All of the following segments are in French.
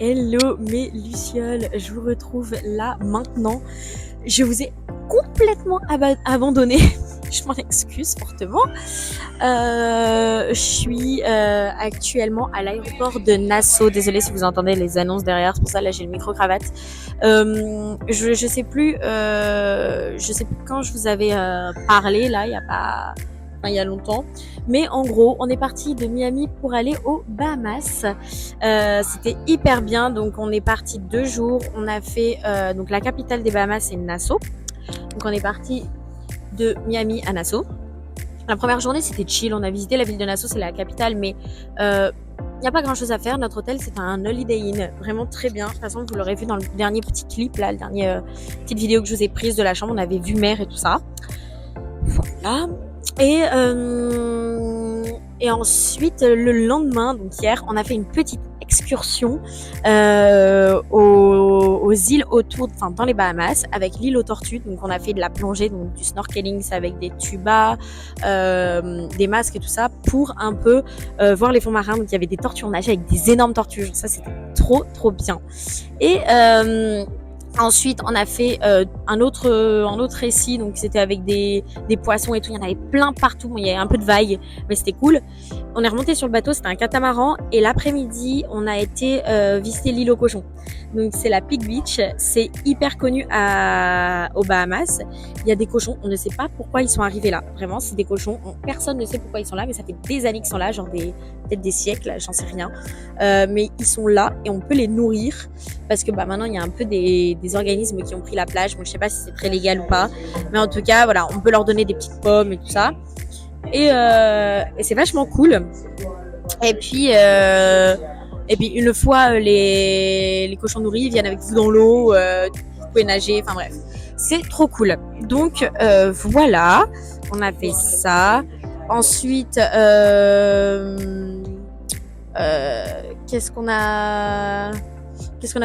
Hello mes lucioles, je vous retrouve là maintenant. Je vous ai complètement abandonné. Je m'en excuse fortement. Je suis actuellement à l'aéroport de Nassau. Désolée si vous entendez les annonces derrière, c'est pour ça là j'ai le micro-cravate. Je sais plus quand je vous avais parlé là, il y a longtemps. Mais en gros, on est parti de Miami pour aller aux Bahamas. C'était hyper bien. Donc, on est parti 2 jours. On a fait donc la capitale des Bahamas, c'est Nassau. Donc, on est parti de Miami à Nassau. La première journée, c'était chill. On a visité la ville de Nassau, c'est la capitale, mais il n'y a pas grand chose à faire. Notre hôtel, c'est un Holiday Inn. Vraiment très bien. De toute façon, vous l'aurez vu dans le dernier petit clip, là, le dernier petite vidéo que je vous ai prise de la chambre. On avait vu mer et tout ça. Voilà. Et ensuite, le lendemain, donc hier, on a fait une petite excursion aux îles autour, enfin dans les Bahamas, avec l'île aux tortues. Donc on a fait de la plongée, donc du snorkeling avec des tubas, des masques et tout ça, pour un peu voir les fonds marins. Donc il y avait des tortues, on nageait avec des énormes tortues. Ça c'était trop bien. Et ensuite, on a fait un autre récit, donc c'était avec des poissons et tout. Il y en avait plein partout. Bon, il y avait un peu de vagues, mais c'était cool. On est remonté sur le bateau, c'était un catamaran. Et l'après-midi, on a été visiter l'île aux cochons. Donc c'est la Pig Beach. C'est hyper connu aux Bahamas. Il y a des cochons, on ne sait pas pourquoi ils sont arrivés là. Vraiment, c'est des cochons. Personne ne sait pourquoi ils sont là, mais ça fait des années qu'ils sont là, genre peut-être des siècles, j'en sais rien. Mais ils sont là et on peut les nourrir. Parce que maintenant il y a un peu des organismes qui ont pris la plage. Bon, je sais pas si c'est très légal ou pas, mais en tout cas voilà, on peut leur donner des petites pommes et tout ça. Et c'est vachement cool. Et puis une fois les cochons nourris, ils viennent avec vous dans l'eau, vous pouvez nager, enfin bref, c'est trop cool. Donc voilà, on a fait ça. Ensuite qu'est-ce qu'on a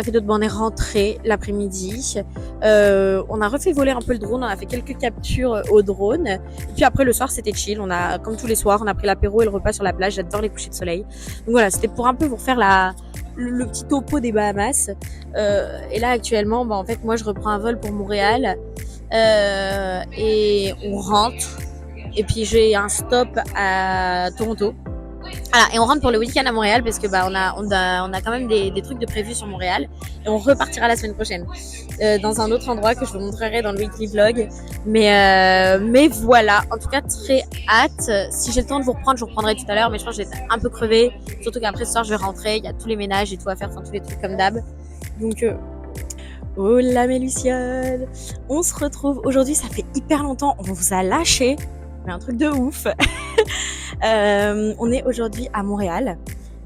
fait d'autre? Bon, on est rentré l'après-midi. On a refait voler un peu le drone. On a fait quelques captures au drone. Et puis après, le soir, c'était chill. On a, comme tous les soirs, on a pris l'apéro et le repas sur la plage. J'adore les couchers de soleil. Donc voilà, c'était pour un peu vous refaire le petit topo des Bahamas. Et là, actuellement, en fait, moi, je reprends un vol pour Montréal. Et on rentre. Et puis, j'ai un stop à Toronto. Voilà, et on rentre pour le week-end à Montréal parce que on a quand même des trucs de prévus sur Montréal et on repartira la semaine prochaine dans un autre endroit que je vous montrerai dans le weekly vlog. Mais voilà, en tout cas très hâte. Si j'ai le temps de vous reprendre, je vous reprendrai tout à l'heure, mais je pense que je vais être un peu crevée, surtout qu'après ce soir je vais rentrer, il y a tous les ménages et tout à faire, enfin tous les trucs comme d'hab. Donc hola mes lucioles, on se retrouve aujourd'hui, ça fait hyper longtemps, on vous a lâché, mais un truc de ouf. On est aujourd'hui à Montréal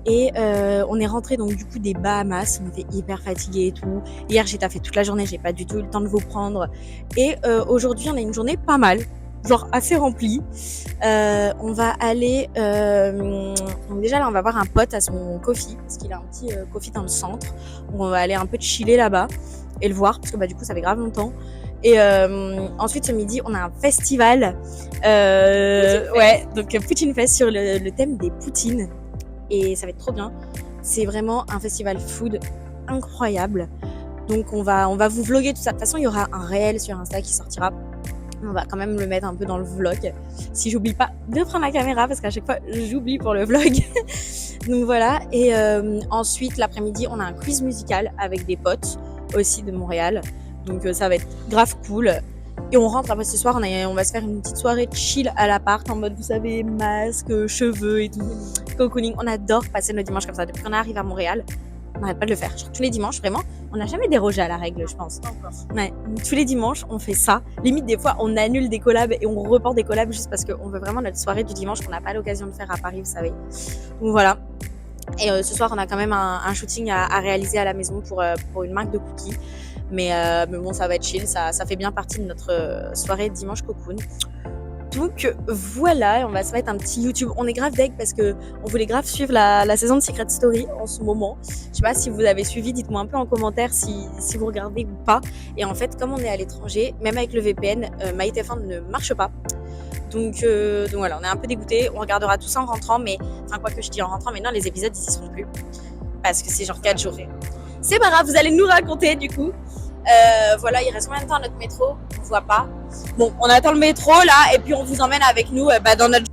et on est rentré donc du coup des Bahamas. On était hyper fatigués et tout. Hier j'ai taffé toute la journée, j'ai pas du tout eu le temps de vous prendre. Et aujourd'hui on a une journée pas mal, genre assez remplie. On va aller donc déjà là on va voir un pote à son coffee parce qu'il a un petit coffee dans le centre. Donc on va aller un peu chiller là-bas et le voir parce que du coup ça fait grave longtemps. Et ensuite ce midi on a un festival ouais, donc Poutine Fest sur le thème des poutines et ça va être trop bien. C'est vraiment un festival food incroyable. Donc on va vous vlogger tout ça. De toute façon il y aura un réel sur Insta qui sortira. On va quand même le mettre un peu dans le vlog. Si j'oublie pas de prendre la caméra parce qu'à chaque fois j'oublie pour le vlog. Donc voilà. Et ensuite l'après-midi on a un quiz musical avec des potes aussi de Montréal. Donc ça va être grave cool. Et on rentre après ce soir, on va se faire une petite soirée chill à l'appart en mode, vous savez, masque, cheveux et tout, cocooning. On adore passer nos dimanches comme ça. Depuis qu'on arrive à Montréal, on n'arrête pas de le faire. Genre, tous les dimanches, vraiment, on n'a jamais dérogé à la règle, je pense. Ouais, tous les dimanches, on fait ça. Limite, des fois, on annule des collabs et on reporte des collabs juste parce qu'on veut vraiment notre soirée du dimanche qu'on n'a pas l'occasion de faire à Paris, vous savez. Donc voilà. Et ce soir, on a quand même un shooting à réaliser à la maison pour une marque de cookies. Mais bon, ça va être chill, ça fait bien partie de notre soirée dimanche cocoon. Donc voilà, on va se mettre un petit YouTube. On est grave deg parce que on voulait grave suivre la saison de Secret Story en ce moment. Je sais pas si vous avez suivi, dites-moi un peu en commentaire si vous regardez ou pas. Et en fait, comme on est à l'étranger, même avec le VPN, MyTF1 ne marche pas. Donc voilà, on est un peu dégoûtés. On regardera tout ça en rentrant, mais enfin quoi que je dis en rentrant, mais non, les épisodes ils y seront plus. parce que c'est genre 4 jours. C'est pas grave, vous allez nous raconter du coup. Voilà, il reste combien de temps à notre métro? On voit pas. Bon, on attend le métro là et puis on vous emmène avec nous dans notre